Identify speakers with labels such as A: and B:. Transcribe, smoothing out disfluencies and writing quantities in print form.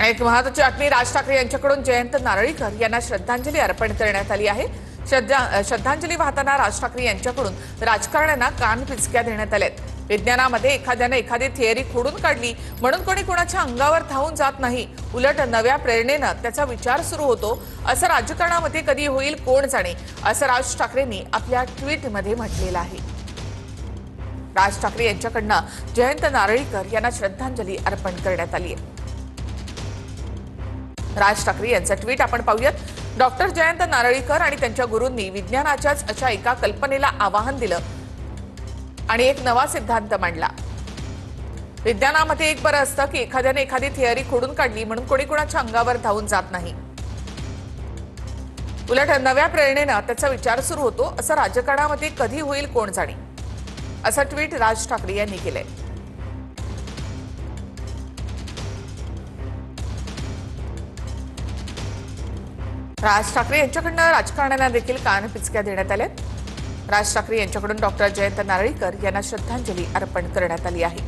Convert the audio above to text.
A: आणि एक महत्त्वाची बातमी, राज ठाकरे यांच्याकडून जयंत नारळीकर यांना श्रद्धांजली अर्पण करण्यात आली आहे। श्रद्धांजली वाहताना राज ठाकरे यांच्याकडून राजकारण्यांना कानपिचक्या देण्यात आल्यात। विज्ञानामध्ये एखाद्याने एखादी थिअरी खोडून काढली म्हणून कोणी कोणाच्या अंगावर धावून जात नाही, उलट नव्या प्रेरणेने त्याचा विचार सुरू होतो। असं राजकारणामध्ये कधी होईल कोण जाणे, असं राज ठाकरेंनी आपल्या ट्विटमध्ये म्हटलेलं आहे। राज ठाकरे यांच्याकडून जयंत नारळीकर यांना श्रद्धांजली अर्पण करण्यात आली आहे। राज ठाकरे यांचं ट्विट आपण पाहूयात। डॉक्टर जयंत नारळीकर आणि त्यांच्या गुरूंनी विज्ञानाच्याच अशा एका कल्पनेला आवाहन दिलं आणि एक नवा सिद्धांत मांडला। विज्ञानामध्ये एक बरं असतं की एखाद्याने एखादी थिअरी खोडून काढली म्हणून कोणी कोणाच्या अंगावर धावून जात नाही, उलट नव्या प्रेरणेने त्याचा विचार सुरू होतो। असं राजकारणामध्ये कधी होईल कोण जाणे, असं ट्विट राज ठाकरे यांनी केलंय। राज ठाकरे यांच्याकडून राजकारण्यांना देखील कानपिचक्या देण्यात आल्यात। राज ठाकरे यांच्याकडून डॉक्टर जयंत नारळीकर यांना श्रद्धांजली अर्पण करण्यात आली आहे।